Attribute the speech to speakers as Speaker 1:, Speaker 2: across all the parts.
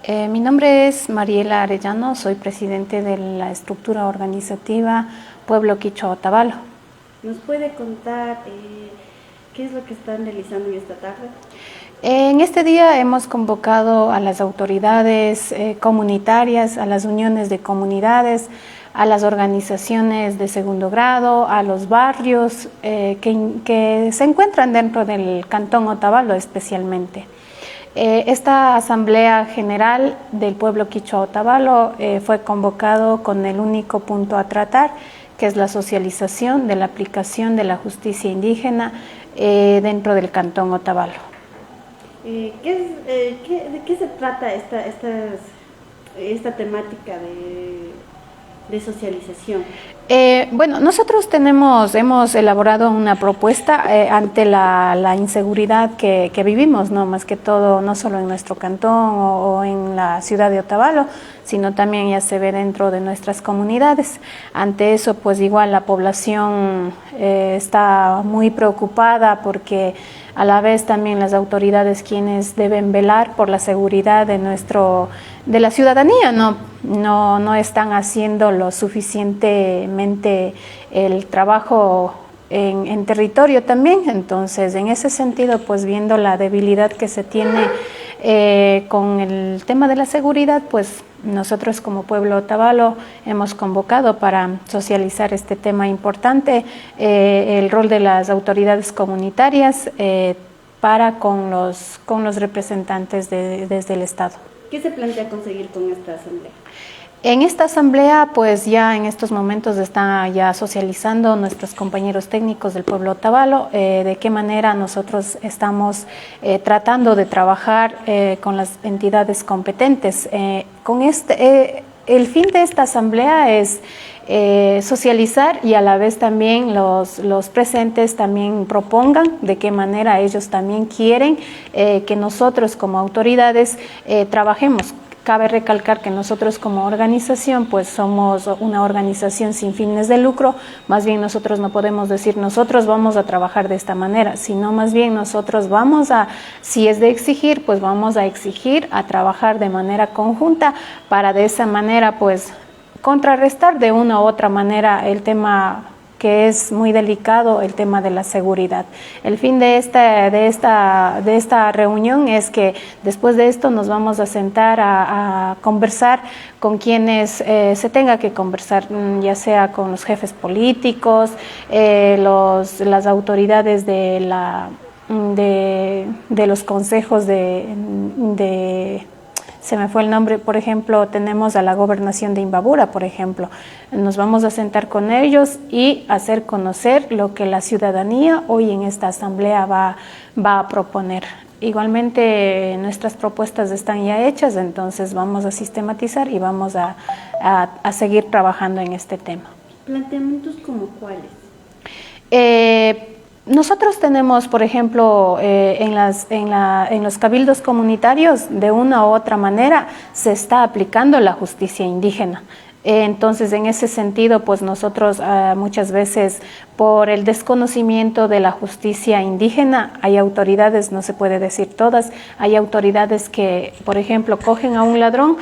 Speaker 1: Mi nombre es Mariela Arellano, soy presidente de la estructura organizativa Pueblo Quichua Otavalo.
Speaker 2: ¿Nos puede contar qué es lo que están realizando en esta tarde?
Speaker 1: En este día hemos convocado a las autoridades comunitarias, a las uniones de comunidades, a las organizaciones de segundo grado, a los barrios que se encuentran dentro del Cantón Otavalo especialmente. Esta Asamblea General del Pueblo Quichua Otavalo fue convocado con el único punto a tratar, que es la socialización de la aplicación de la justicia indígena dentro del Cantón Otavalo.
Speaker 2: ¿De qué se trata esta temática de socialización?
Speaker 1: Bueno, nosotros hemos elaborado una propuesta ante la inseguridad que vivimos, ¿no? Más que todo, no solo en nuestro cantón o en la ciudad de Otavalo, sino también ya se ve dentro de nuestras comunidades. Ante eso, pues igual la población está muy preocupada porque a la vez también las autoridades quienes deben velar por la seguridad de la ciudadanía no están haciendo lo suficientemente el trabajo en territorio también. Entonces, en ese sentido, pues viendo la debilidad que se tiene con el tema de la seguridad, pues nosotros como Pueblo Otavalo hemos convocado para socializar este tema importante, el rol de las autoridades comunitarias con los representantes desde el Estado.
Speaker 2: ¿Qué se plantea conseguir con esta asamblea?
Speaker 1: En esta asamblea, pues ya en estos momentos están ya socializando nuestros compañeros técnicos del Pueblo Otavalo, de qué manera nosotros estamos tratando de trabajar con las entidades competentes. El fin de esta asamblea es socializar y a la vez también los presentes también propongan de qué manera ellos también quieren que nosotros como autoridades trabajemos. Cabe recalcar que nosotros como organización pues somos una organización sin fines de lucro, más bien nosotros no podemos decir nosotros vamos a trabajar de esta manera, sino más bien nosotros si es de exigir, pues vamos a exigir a trabajar de manera conjunta para de esa manera pues contrarrestar de una u otra manera el tema que es muy delicado, el tema de la seguridad. El fin de esta reunión es que después de esto nos vamos a sentar a conversar con quienes se tenga que conversar, ya sea con los jefes políticos, las autoridades de los consejos se me fue el nombre, por ejemplo, tenemos a la gobernación de Imbabura, por ejemplo. Nos vamos a sentar con ellos y hacer conocer lo que la ciudadanía hoy en esta asamblea va a proponer. Igualmente nuestras propuestas están ya hechas, entonces vamos a sistematizar y vamos a seguir trabajando en este tema.
Speaker 2: ¿Planteamientos como cuáles?
Speaker 1: Nosotros tenemos, por ejemplo, en los cabildos comunitarios, de una u otra manera, se está aplicando la justicia indígena. Entonces, en ese sentido, pues nosotros muchas veces, por el desconocimiento de la justicia indígena, hay autoridades, no se puede decir todas, hay autoridades que, por ejemplo, cogen a un ladrón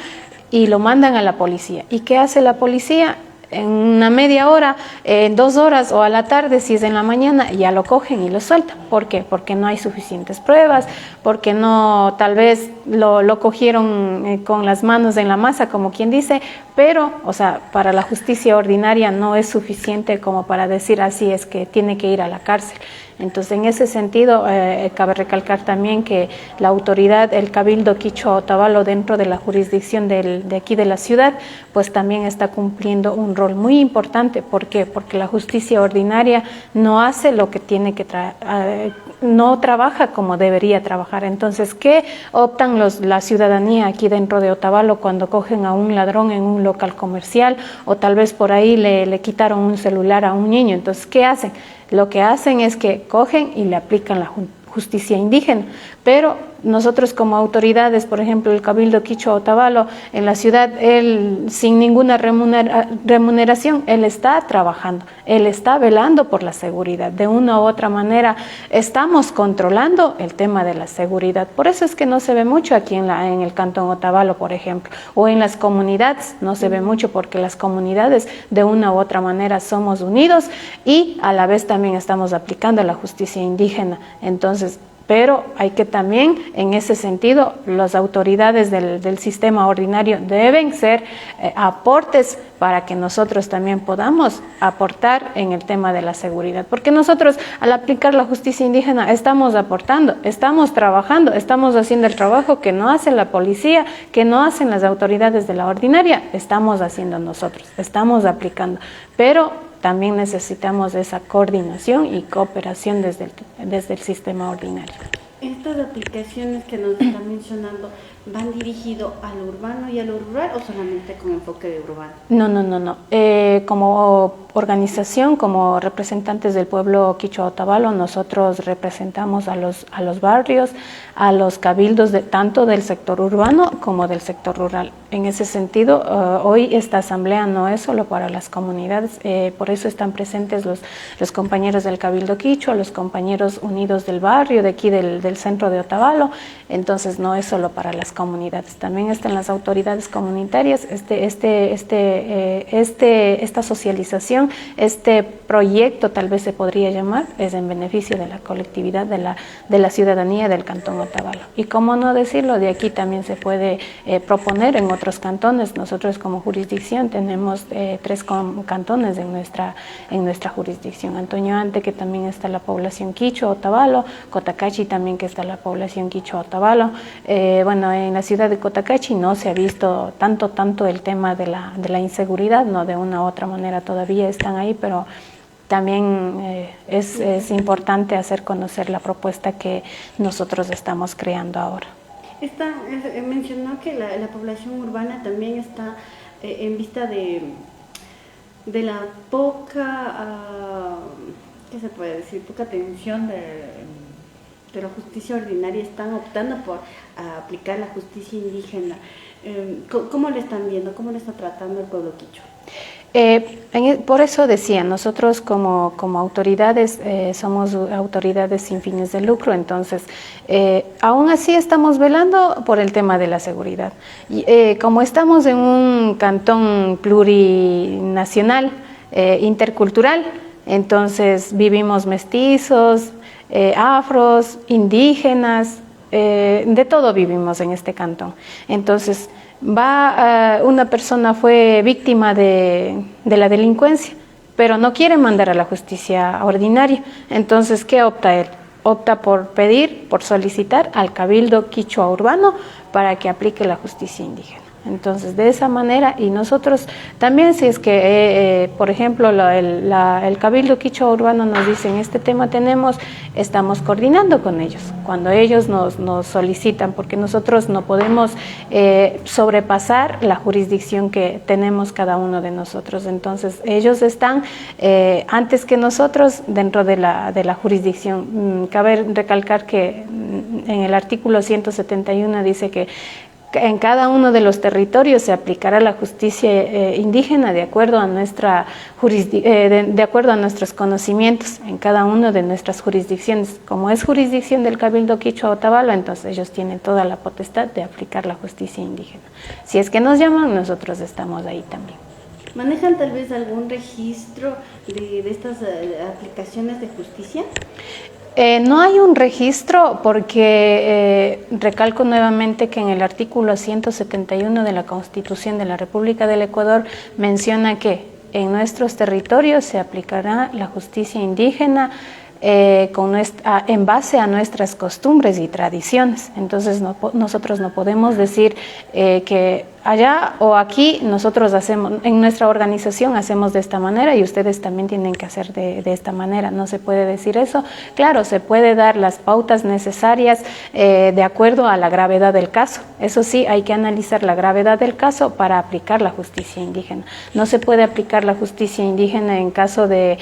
Speaker 1: y lo mandan a la policía. ¿Y qué hace la policía? En una media hora, en 2 horas o a la tarde, si es en la mañana, ya lo cogen y lo sueltan. ¿Por qué? Porque no hay suficientes pruebas, porque no, tal vez lo cogieron con las manos en la masa, como quien dice, pero, o sea, para la justicia ordinaria no es suficiente como para decir así es que tiene que ir a la cárcel. Entonces, en ese sentido, cabe recalcar también que la autoridad, el Cabildo Quichua Otavalo, dentro de la jurisdicción de aquí de la ciudad, pues también está cumpliendo un rol muy importante. ¿Por qué? Porque la justicia ordinaria no hace lo que tiene que no trabaja como debería trabajar. Entonces, ¿qué optan la ciudadanía aquí dentro de Otavalo cuando cogen a un ladrón en un local comercial o tal vez por ahí le quitaron un celular a un niño? Entonces, ¿qué hacen? Lo que hacen es que cogen y le aplican la justicia indígena, pero nosotros como autoridades, por ejemplo, el Cabildo Quichua Otavalo, en la ciudad, él sin ninguna remuneración, él está trabajando, él está velando por la seguridad. De una u otra manera, estamos controlando el tema de la seguridad. Por eso es que no se ve mucho aquí en el Cantón Otavalo, por ejemplo, o en las comunidades, no se ve mucho porque las comunidades, de una u otra manera, somos unidos y a la vez también estamos aplicando la justicia indígena. Entonces, pero hay que también, en ese sentido, las autoridades del sistema ordinario deben ser aportes para que nosotros también podamos aportar en el tema de la seguridad. Porque nosotros, al aplicar la justicia indígena, estamos aportando, estamos trabajando, estamos haciendo el trabajo que no hace la policía, que no hacen las autoridades de la ordinaria, estamos haciendo nosotros, estamos aplicando. Pero también necesitamos esa coordinación y cooperación desde el sistema ordinario.
Speaker 2: ¿Estas aplicaciones que nos están mencionando van dirigido a lo urbano y a lo rural o solamente con enfoque de urbano?
Speaker 1: No. Como organización, como representantes del pueblo Quichua Otavalo, nosotros representamos a los barrios, a los cabildos tanto del sector urbano como del sector rural. En ese sentido, hoy esta asamblea no es solo para las comunidades, por eso están presentes los compañeros del Cabildo Quichua, los compañeros unidos del barrio, de aquí del centro de Otavalo. Entonces no es solo para las comunidades, también están las autoridades comunitarias. Esta socialización, este proyecto, tal vez se podría llamar, es en beneficio de la colectividad, de la ciudadanía del Cantón Otavalo. Y cómo no decirlo, de aquí también se puede proponer en otros cantones. Nosotros como jurisdicción tenemos 3 cantones en nuestra jurisdicción. Antonio Ante, que también está la población Quichua Otavalo, Cotacachi también, que está la población Quichua Otavalo. Bueno, en la ciudad de Cotacachi no se ha visto tanto el tema de la inseguridad, no, de una u otra manera todavía están ahí, pero también es importante hacer conocer la propuesta que nosotros estamos creando ahora.
Speaker 2: Mencionó que la población urbana también está en vista de la poca, ¿qué se puede decir? Poca atención de la justicia ordinaria, están optando por aplicar la justicia indígena. ¿Cómo lo están viendo? ¿Cómo lo está tratando el pueblo quichua?
Speaker 1: Por eso decía, nosotros como autoridades somos autoridades sin fines de lucro, entonces aún así estamos velando por el tema de la seguridad. Como estamos en un cantón plurinacional, intercultural, entonces vivimos mestizos, afros, indígenas, de todo vivimos en este cantón. Entonces, una persona fue víctima de la delincuencia, pero no quiere mandar a la justicia ordinaria. Entonces, ¿qué opta él? Opta por solicitar al Cabildo Quichua Urbano para que aplique la justicia indígena. Entonces, de esa manera, y nosotros también, si es que, por ejemplo, el Cabildo Quichua Urbano nos dice, en este tema estamos coordinando con ellos, cuando ellos nos solicitan, porque nosotros no podemos sobrepasar la jurisdicción que tenemos cada uno de nosotros. Entonces, ellos están antes que nosotros dentro de la jurisdicción. Cabe recalcar que en el artículo 171 dice que en cada uno de los territorios se aplicará la justicia indígena de acuerdo a de acuerdo a nuestros conocimientos en cada una de nuestras jurisdicciones. Como es jurisdicción del Cabildo Quichua Otavalo, entonces ellos tienen toda la potestad de aplicar la justicia indígena. Si es que nos llaman, nosotros estamos ahí también.
Speaker 2: ¿Manejan tal vez algún registro de estas aplicaciones de justicia?
Speaker 1: No hay un registro porque recalco nuevamente que en el artículo 171 de la Constitución de la República del Ecuador menciona que en nuestros territorios se aplicará la justicia indígena en base a nuestras costumbres y tradiciones. Entonces nosotros no podemos decir que allá o aquí nosotros en nuestra organización hacemos de esta manera y ustedes también tienen que hacer de esta manera. No se puede decir eso. Claro, se puede dar las pautas necesarias de acuerdo a la gravedad del caso. Eso sí, hay que analizar la gravedad del caso para aplicar la justicia indígena. No se puede aplicar la justicia indígena en caso de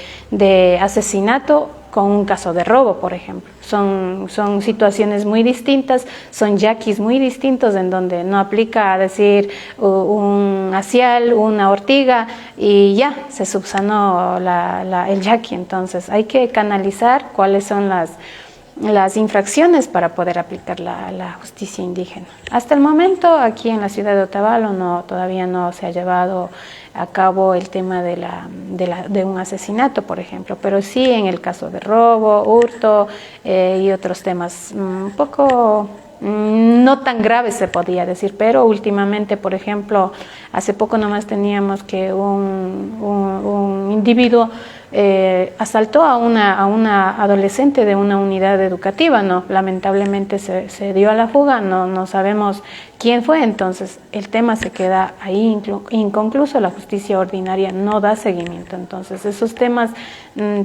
Speaker 1: asesinato con un caso de robo, por ejemplo. Son situaciones muy distintas, son yaquis muy distintos en donde no aplica a decir un asial, una ortiga y ya se subsanó el yaqui. Entonces hay que canalizar cuáles son las infracciones para poder aplicar la justicia indígena. Hasta el momento aquí en la ciudad de Otavalo todavía no se ha llevado a cabo el tema de un asesinato, por ejemplo, pero sí en el caso de robo, hurto y otros temas un poco no tan graves se podría decir, pero últimamente, por ejemplo, hace poco nomás teníamos que un individuo asaltó a una adolescente de una unidad educativa, lamentablemente se dio a la fuga, no sabemos quién fue, entonces el tema se queda ahí inconcluso, la justicia ordinaria no da seguimiento, entonces esos temas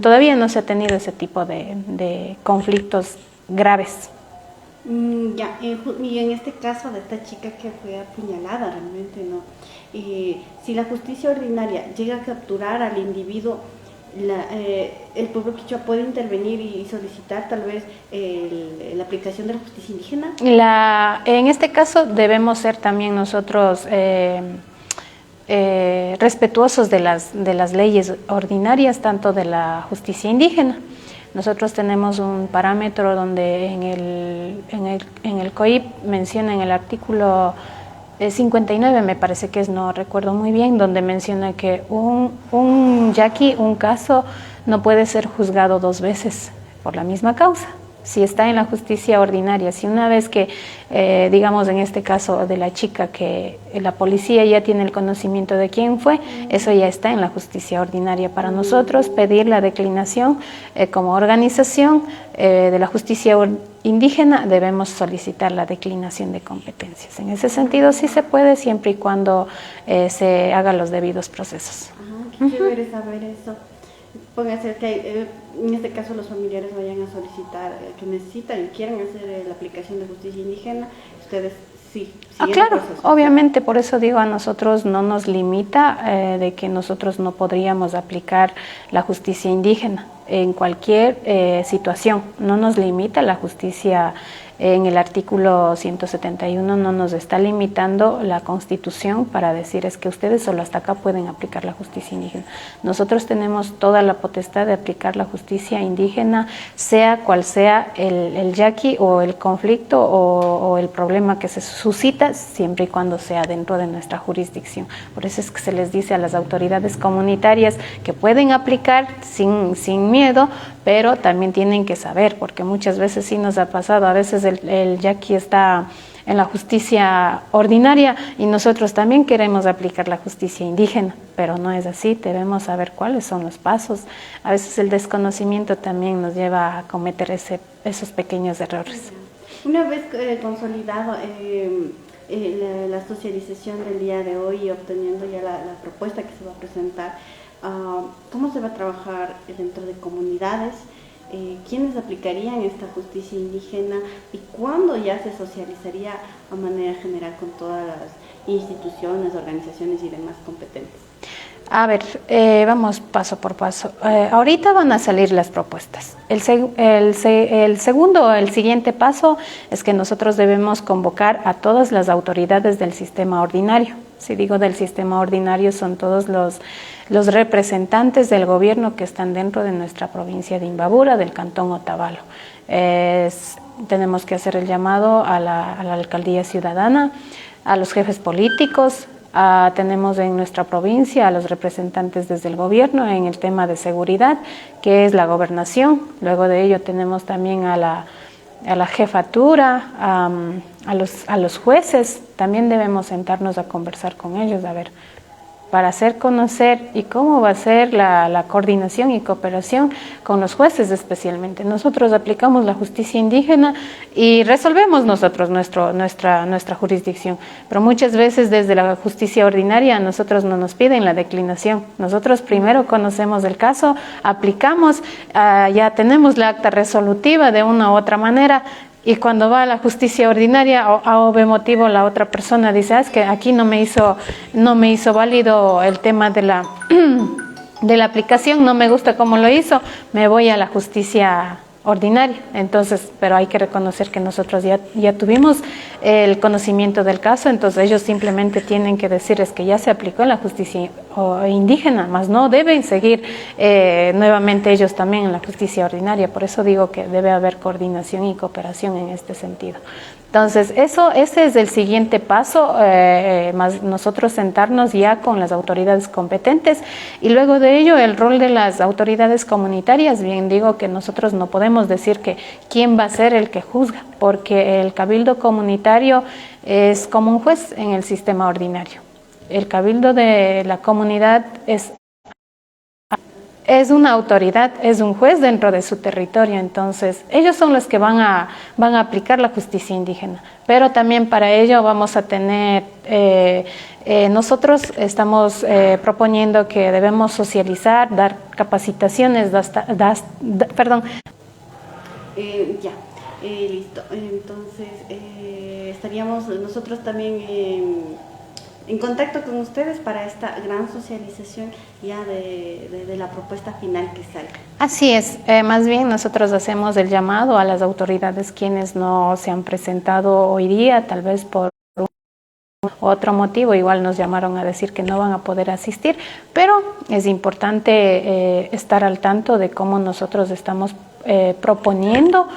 Speaker 1: todavía no se ha tenido ese tipo de conflictos graves.
Speaker 2: Ya, y en este caso de esta chica que fue apuñalada realmente, ¿no? Si la justicia ordinaria llega a capturar al individuo, el pueblo quichua puede intervenir y solicitar tal vez la aplicación de la justicia indígena.
Speaker 1: En este caso debemos ser también nosotros respetuosos de las leyes ordinarias, tanto de la justicia indígena. Nosotros tenemos un parámetro donde en el COIP menciona en el artículo 59, me parece que es, no recuerdo muy bien, donde menciona que un yaqui, un caso, no puede ser juzgado 2 veces por la misma causa. Si está en la justicia ordinaria, si una vez que, digamos en este caso de la chica, que la policía ya tiene el conocimiento de quién fue, eso ya está en la justicia ordinaria. Para nosotros pedir la declinación como organización de la justicia indígena, debemos solicitar la declinación de competencias. En ese sentido sí se puede, siempre y cuando se hagan los debidos procesos.
Speaker 2: Qué chévere saber eso. Puede ser que en este caso los familiares vayan a solicitar que necesitan y quieran hacer la aplicación de justicia indígena, ustedes sí.
Speaker 1: Claro, obviamente, por eso digo, a nosotros no nos limita de que nosotros no podríamos aplicar la justicia indígena en cualquier situación, no nos limita la justicia. En el artículo 171 no nos está limitando la Constitución para decir es que ustedes solo hasta acá pueden aplicar la justicia indígena. Nosotros tenemos toda la potestad de aplicar la justicia indígena, sea cual sea el yaqui o el conflicto o el problema que se suscita, siempre y cuando sea dentro de nuestra jurisdicción. Por eso es que se les dice a las autoridades comunitarias que pueden aplicar sin miedo, pero también tienen que saber, porque muchas veces sí nos ha pasado, a veces el yaqui está en la justicia ordinaria y nosotros también queremos aplicar la justicia indígena, pero no es así, debemos saber cuáles son los pasos. A veces el desconocimiento también nos lleva a cometer esos pequeños errores.
Speaker 2: Una vez consolidado la socialización del día de hoy y obteniendo ya la propuesta que se va a presentar, ¿cómo se va a trabajar dentro de comunidades? ¿Quiénes aplicarían esta justicia indígena y cuándo ya se socializaría a manera general con todas las instituciones, organizaciones y demás competentes?
Speaker 1: A ver, vamos paso por paso. Ahorita van a salir las propuestas. El siguiente paso es que nosotros debemos convocar a todas las autoridades del sistema ordinario. Si digo del sistema ordinario, son todos los representantes del gobierno que están dentro de nuestra provincia de Imbabura, del cantón Otavalo. Tenemos que hacer el llamado a la alcaldía ciudadana, a los jefes políticos. Tenemos en nuestra provincia a los representantes desde el gobierno en el tema de seguridad, que es la gobernación. Luego de ello tenemos también a la jefatura, a los jueces. También debemos sentarnos a conversar con ellos, a ver, para hacer conocer y cómo va a ser la coordinación y cooperación con los jueces especialmente. Nosotros aplicamos la justicia indígena y resolvemos nosotros nuestra jurisdicción, pero muchas veces desde la justicia ordinaria a nosotros no nos piden la declinación. Nosotros primero conocemos el caso, aplicamos, ya tenemos la acta resolutiva de una u otra manera. Y cuando va a la justicia ordinaria, a obvio motivo la otra persona dice, es que aquí no me hizo válido el tema de de la aplicación, no me gusta cómo lo hizo, me voy a la justicia ordinaria. Entonces, pero hay que reconocer que nosotros ya tuvimos el conocimiento del caso, entonces ellos simplemente tienen que decirles que ya se aplicó en la justicia indígena, más no deben seguir nuevamente ellos también en la justicia ordinaria. Por eso digo que debe haber coordinación y cooperación en este sentido. Entonces, ese es el siguiente paso, más nosotros sentarnos ya con las autoridades competentes y luego de ello el rol de las autoridades comunitarias. Bien digo que nosotros no podemos decir que quién va a ser el que juzga, porque el cabildo comunitario es como un juez en el sistema ordinario. El cabildo de la comunidad es una autoridad, es un juez dentro de su territorio, entonces ellos son los que van a aplicar la justicia indígena, pero también para ello vamos a tener, nosotros estamos proponiendo que debemos socializar, dar capacitaciones,
Speaker 2: listo, entonces estaríamos nosotros también en contacto con ustedes para esta gran socialización ya de la propuesta final que sale.
Speaker 1: Así es, más bien nosotros hacemos el llamado a las autoridades quienes no se han presentado hoy día, tal vez por otro motivo, igual nos llamaron a decir que no van a poder asistir, pero es importante estar al tanto de cómo nosotros estamos proponiendo